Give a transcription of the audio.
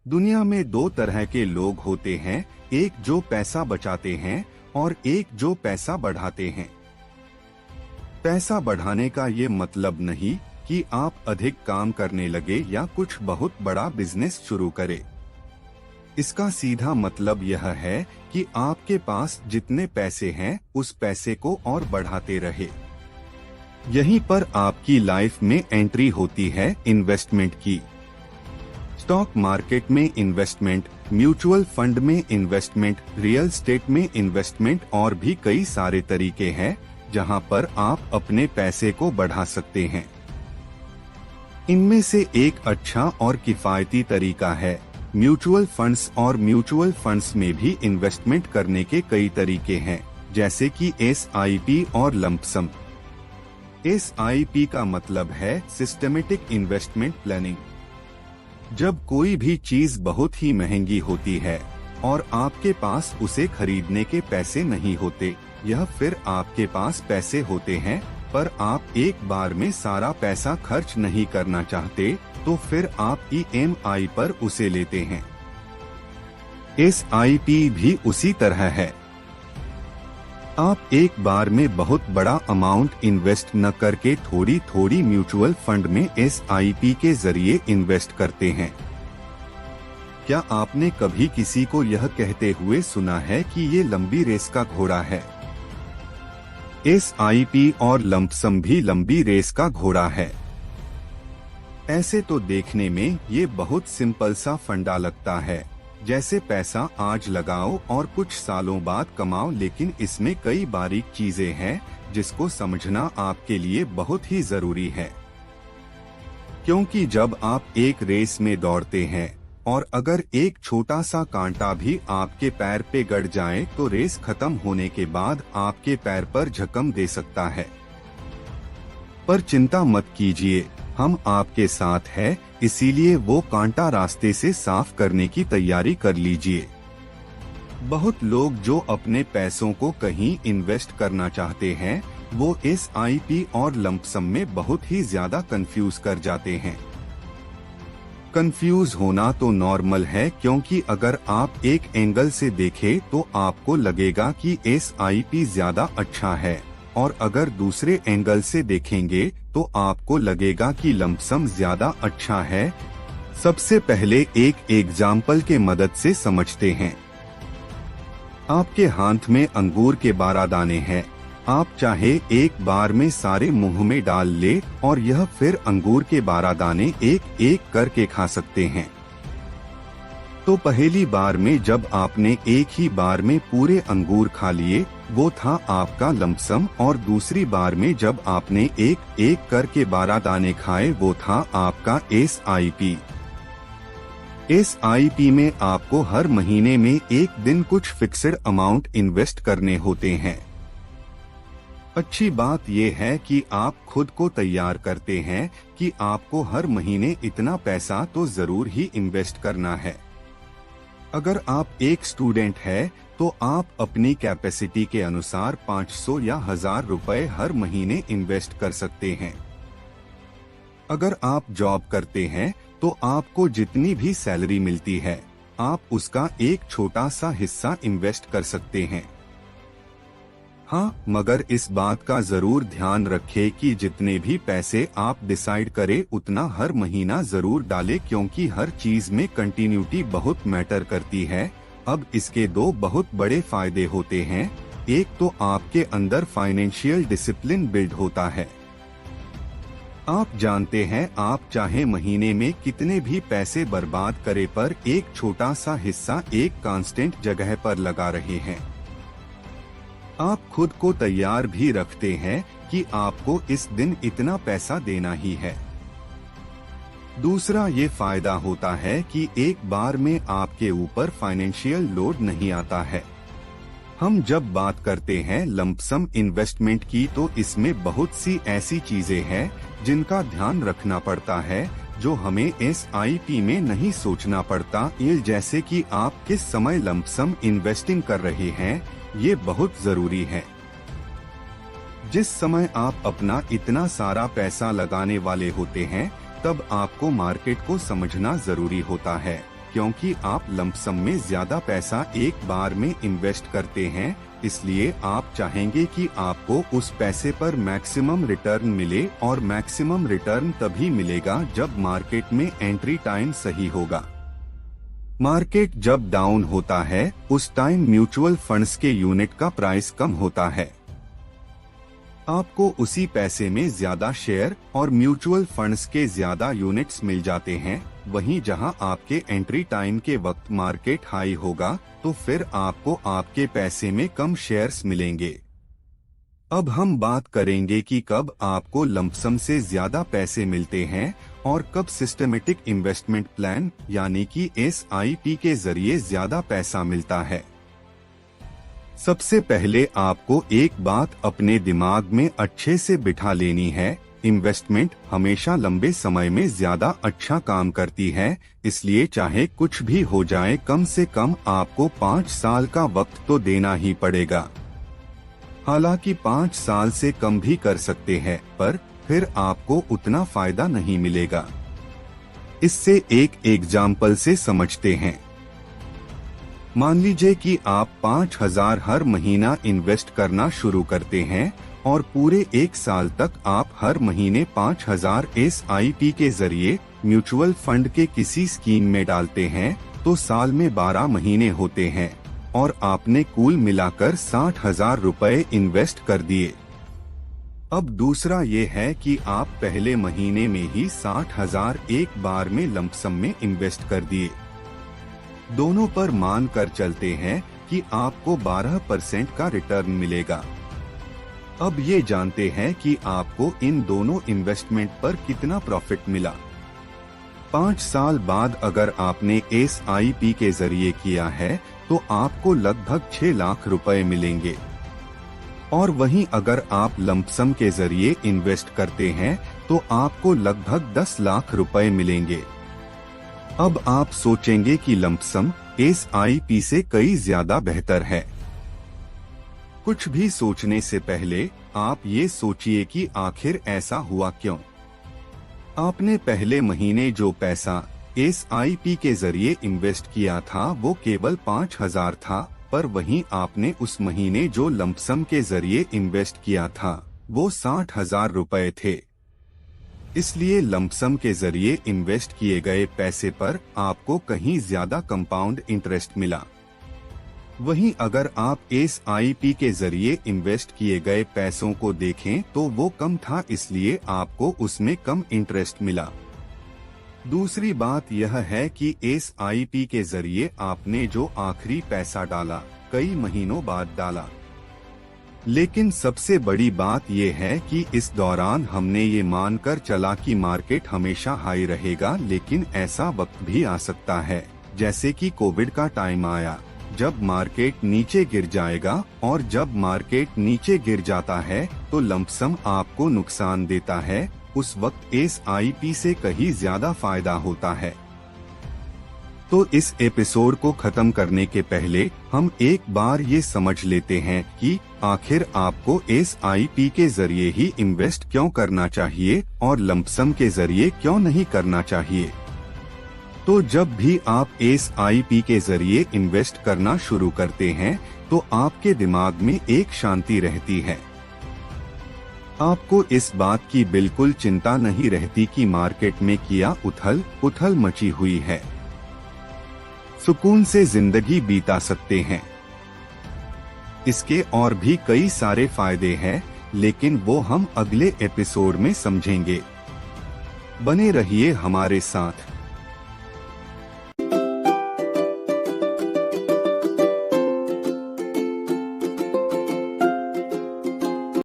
दुनिया में दो तरह के लोग होते हैं, एक जो पैसा बचाते हैं और एक जो पैसा बढ़ाते हैं। पैसा बढ़ाने का ये मतलब नहीं कि आप अधिक काम करने लगे या कुछ बहुत बड़ा बिजनेस शुरू करें। इसका सीधा मतलब यह है कि आपके पास जितने पैसे हैं उस पैसे को और बढ़ाते रहे। यहीं पर आपकी लाइफ में एंट्री होती है इन्वेस्टमेंट की। स्टॉक मार्केट में इन्वेस्टमेंट, म्यूचुअल फंड में इन्वेस्टमेंट, रियल एस्टेट में इन्वेस्टमेंट और भी कई सारे तरीके हैं जहां पर आप अपने पैसे को बढ़ा सकते हैं। इनमें से एक अच्छा और किफायती तरीका है म्यूचुअल फंड्स, और म्यूचुअल फंड्स में भी इन्वेस्टमेंट करने के कई तरीके हैं, जैसे कि SIP और लंप सम। SIP का मतलब है सिस्टमेटिक इन्वेस्टमेंट प्लानिंग। जब कोई भी चीज बहुत ही महंगी होती है और आपके पास उसे खरीदने के पैसे नहीं होते, यह फिर आपके पास पैसे होते हैं पर आप एक बार में सारा पैसा खर्च नहीं करना चाहते, तो फिर आप EMI पर उसे लेते हैं। SIP भी उसी तरह है। आप एक बार में बहुत बड़ा अमाउंट इन्वेस्ट न करके थोड़ी थोड़ी म्यूचुअल फंड में SIP के जरिए इन्वेस्ट करते हैं। क्या आपने कभी किसी को यह कहते हुए सुना है कि ये लंबी रेस का घोड़ा है? SIP और लंप सम भी लंबी रेस का घोड़ा है। ऐसे तो देखने में ये बहुत सिंपल सा फंडा लगता है, जैसे पैसा आज लगाओ और कुछ सालों बाद कमाओ, लेकिन इसमें कई बारीक चीजें हैं जिसको समझना आपके लिए बहुत ही जरूरी है। क्योंकि जब आप एक रेस में दौड़ते हैं और अगर एक छोटा सा कांटा भी आपके पैर पे गड़ जाए तो रेस खत्म होने के बाद आपके पैर पर जख्म दे सकता है। पर चिंता मत कीजिए, हम आपके साथ हैं, इसीलिए वो कांटा रास्ते से साफ करने की तैयारी कर लीजिए। बहुत लोग जो अपने पैसों को कहीं इन्वेस्ट करना चाहते हैं वो SIP और लंप सम में बहुत ही ज्यादा कंफ्यूज कर जाते हैं। कंफ्यूज होना तो नॉर्मल है, क्योंकि अगर आप एक एंगल से देखें तो आपको लगेगा कि SIP ज्यादा अच्छा है, और अगर दूसरे एंगल से देखेंगे तो आपको लगेगा कि लंप सम ज्यादा अच्छा है। सबसे पहले एक एग्जाम्पल के मदद से समझते हैं। आपके हाथ में अंगूर के 12 दाने हैं। आप चाहे एक बार में सारे मुंह में डाल ले और यह फिर अंगूर के 12 दाने एक एक करके खा सकते हैं। तो पहली बार में जब आपने एक ही बार में पूरे अंगूर खा लिए वो था आपका लंप सम, और दूसरी बार में जब आपने एक एक करके 12 दाने खाए वो था आपका SIP। SIP में आपको हर महीने में एक दिन कुछ फिक्स्ड अमाउंट इन्वेस्ट करने होते हैं। अच्छी बात यह है कि आप खुद को तैयार करते हैं कि आपको हर महीने इतना पैसा तो जरूर ही इन्वेस्ट करना है। अगर आप एक स्टूडेंट है तो आप अपनी कैपेसिटी के अनुसार 500 या 1000 रुपए हर महीने इन्वेस्ट कर सकते हैं। अगर आप जॉब करते हैं तो आपको जितनी भी सैलरी मिलती है आप उसका एक छोटा सा हिस्सा इन्वेस्ट कर सकते हैं। हाँ, मगर इस बात का जरूर ध्यान रखें कि जितने भी पैसे आप डिसाइड करें उतना हर महीना जरूर डालें, क्योंकि हर चीज में कंटिन्यूटी बहुत मैटर करती है। अब इसके दो बहुत बड़े फायदे होते हैं। एक तो आपके अंदर फाइनेंशियल डिसिप्लिन बिल्ड होता है। आप जानते हैं आप चाहे महीने में कितने भी पैसे बर्बाद करें पर एक छोटा सा हिस्सा एक कांस्टेंट जगह पर लगा रहे हैं। आप खुद को तैयार भी रखते हैं कि आपको इस दिन इतना पैसा देना ही है। दूसरा ये फायदा होता है कि एक बार में आपके ऊपर फाइनेंशियल लोड नहीं आता है। हम जब बात करते हैं लंप सम इन्वेस्टमेंट की तो इसमें बहुत सी ऐसी चीजें हैं जिनका ध्यान रखना पड़ता है जो हमें SIP में नहीं सोचना पड़ता। ये जैसे कि आप किस समय लंप सम इन्वेस्टिंग कर रहे हैं, ये बहुत जरूरी है। जिस समय आप अपना इतना सारा पैसा लगाने वाले होते हैं तब आपको मार्केट को समझना जरूरी होता है क्योंकि आप लंपसम में ज्यादा पैसा एक बार में इन्वेस्ट करते हैं, इसलिए आप चाहेंगे कि आपको उस पैसे पर मैक्सिमम रिटर्न मिले, और मैक्सिमम रिटर्न तभी मिलेगा जब मार्केट में एंट्री टाइम सही होगा। मार्केट जब डाउन होता है उस टाइम म्यूचुअल फंड्स के यूनिट का प्राइस कम होता है। आपको उसी पैसे में ज्यादा शेयर और म्यूचुअल फंड्स के ज्यादा यूनिट्स मिल जाते हैं। वहीं जहां आपके एंट्री टाइम के वक्त मार्केट हाई होगा तो फिर आपको आपके पैसे में कम शेयर्स मिलेंगे। अब हम बात करेंगे कि कब आपको लंपसम से ज्यादा पैसे मिलते हैं और कब सिस्टमेटिक इन्वेस्टमेंट प्लान यानी कि SIP के जरिए ज्यादा पैसा मिलता है। सबसे पहले आपको एक बात अपने दिमाग में अच्छे से बिठा लेनी है, इन्वेस्टमेंट हमेशा लंबे समय में ज्यादा अच्छा काम करती है, इसलिए चाहे कुछ भी हो जाए कम से कम आपको 5 साल का वक्त तो देना ही पड़ेगा। हालांकि 5 साल से कम भी कर सकते हैं, पर फिर आपको उतना फायदा नहीं मिलेगा। इससे एक एग्जाम्पल से समझते हैं। मान लीजिए कि आप 5,000 हर महीना इन्वेस्ट करना शुरू करते हैं और पूरे 1 साल तक आप हर महीने 5,000 SIP के जरिए म्यूचुअल फंड के किसी स्कीम में डालते हैं, तो साल में 12 महीने होते हैं और आपने कुल मिलाकर 60,000 रुपए इन्वेस्ट कर दिए। अब दूसरा ये है कि आप पहले महीने में ही 60,000 एक बार में लंपसम में इन्वेस्ट कर दिए। दोनों पर मान कर चलते हैं कि आपको 12% का रिटर्न मिलेगा। अब ये जानते हैं कि आपको इन दोनों इन्वेस्टमेंट पर कितना प्रॉफिट मिला। 5 साल बाद अगर आपने SIP के जरिए किया है तो आपको लगभग 6 लाख रुपए मिलेंगे, और वहीं अगर आप लंपसम के जरिए इन्वेस्ट करते हैं तो आपको लगभग 10 लाख रुपए मिलेंगे। अब आप सोचेंगे कि लंपसम SIP से कई ज्यादा बेहतर है। कुछ भी सोचने से पहले आप ये सोचिए कि आखिर ऐसा हुआ क्यों। आपने पहले महीने जो पैसा SIP के जरिए इन्वेस्ट किया था वो केवल 5,000 था, पर वहीं आपने उस महीने जो लंपसम के जरिए इन्वेस्ट किया था वो 60,000 रुपए थे। इसलिए लंपसम के जरिए इन्वेस्ट किए गए पैसे पर आपको कहीं ज्यादा कंपाउंड इंटरेस्ट मिला। वहीं अगर आप SIP के जरिए इन्वेस्ट किए गए पैसों को देखें तो वो कम था, इसलिए आपको उसमें कम इंटरेस्ट मिला। दूसरी बात यह है कि SIP के जरिए आपने जो आखिरी पैसा डाला कई महीनों बाद डाला। लेकिन सबसे बड़ी बात यह है कि इस दौरान हमने ये मानकर चला कि मार्केट हमेशा हाई रहेगा, लेकिन ऐसा वक्त भी आ सकता है जैसे कि कोविड का टाइम आया, जब मार्केट नीचे गिर जाएगा, और जब मार्केट नीचे गिर जाता है तो लंपसम आपको नुकसान देता है। उस वक्त SIP से कहीं ज्यादा फायदा होता है। तो इस एपिसोड को खत्म करने के पहले हम एक बार ये समझ लेते हैं कि आखिर आपको SIP के जरिए ही इन्वेस्ट क्यों करना चाहिए और लंपसम के जरिए क्यों नहीं करना चाहिए। तो जब भी आप SIP के जरिए इन्वेस्ट करना शुरू करते हैं तो आपके दिमाग में एक शांति रहती है। आपको इस बात की बिल्कुल चिंता नहीं रहती कि मार्केट में क्या उथल मची हुई है। सुकून से जिंदगी बीता सकते हैं। इसके और भी कई सारे फायदे हैं, लेकिन वो हम अगले एपिसोड में समझेंगे। बने रहिए हमारे साथ।